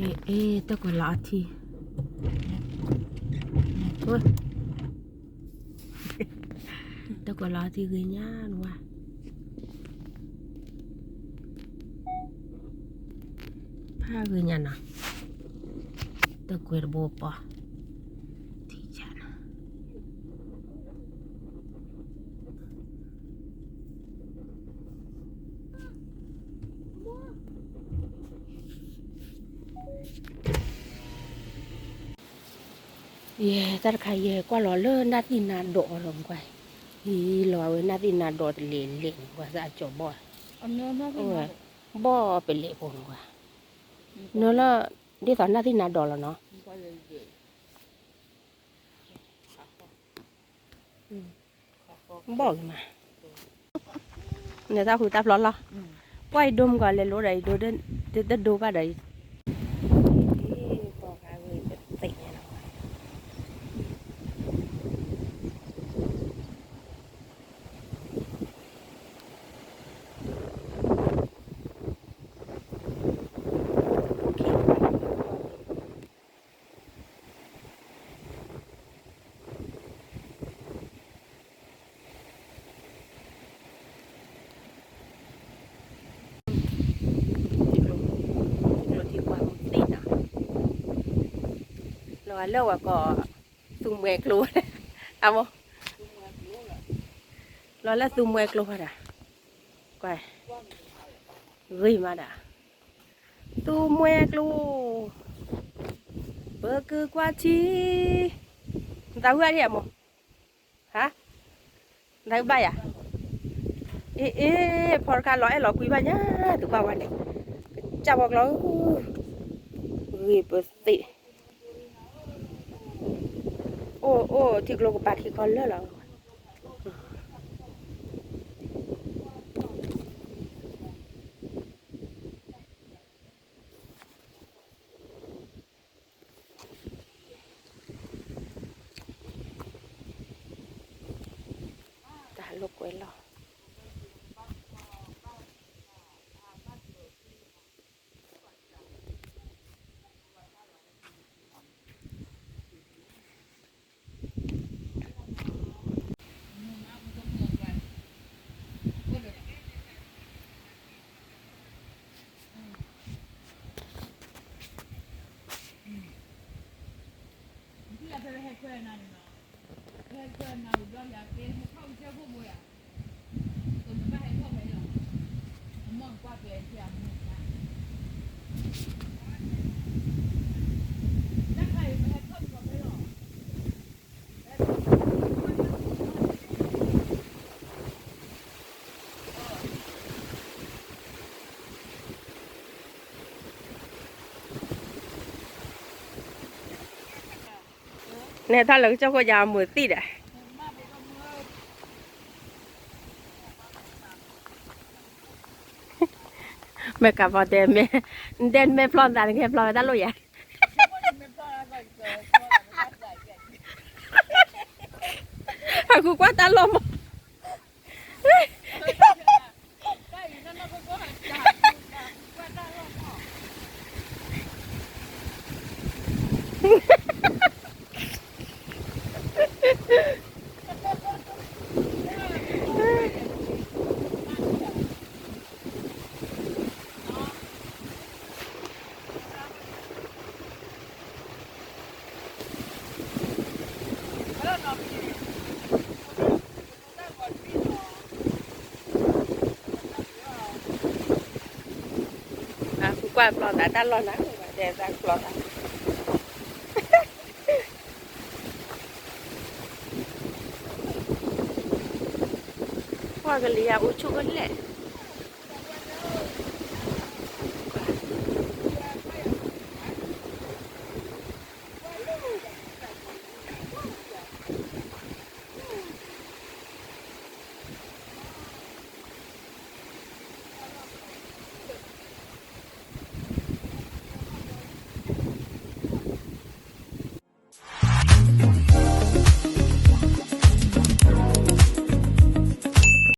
ตะกลาทีโอ้ยตะกลาทีคือญาณว่ะผ้าคือญาณนะตะกวดโบปะที่ฉันเย่ตัดขายเย่กว่าหล่อเลิศนาทีนาโดดลงไปอีหล่อเว้ยนาทีนาโดดเล่นเล่นกว่าจะจบบ่อันเนื้อน่ากินมาก บ่เป็นเละผมกว่าเนื้อละที่ตอนนาทีนาโดดแล้วเนาะบอกมาเนี่ยถ้าคุยตับร้อนละปล่อยดมก่อนเลยรู้ไรดูเดินดูป่ะไรบอกอะไรเป็นติเนาะแล้วก็ซุ่มเมกลัวเอาบ่แล้วซุ่มเมกลัวด่ะกว่าเฮ้ยมาด่ะซุ่มเมกลัวเบอร์คือกว่าชีตาหัวเรียบมั้งฮะได้ใบอ่ะพอการร้อยหลอกคุยบ้านเนี่ยถูกป่าววันนี้จับบอกเราเฮ้ยเปิดติโอ้ที่โลกปาที่คอนเลอร์เหรอตาลูกไว้หรอเนี่ยถ้าเราเจ้าก็ยาวมือติดอ่ะแม่กับพอเดนแม่พลอนแต่แค่พลอนแต่ลุยอ่ะกูกว่าตาลมกว่าปลอดแต่ตลอดนะเดี๋ยวจะปลอดพ่อกันเลยอ่ะอุชุกันแหละ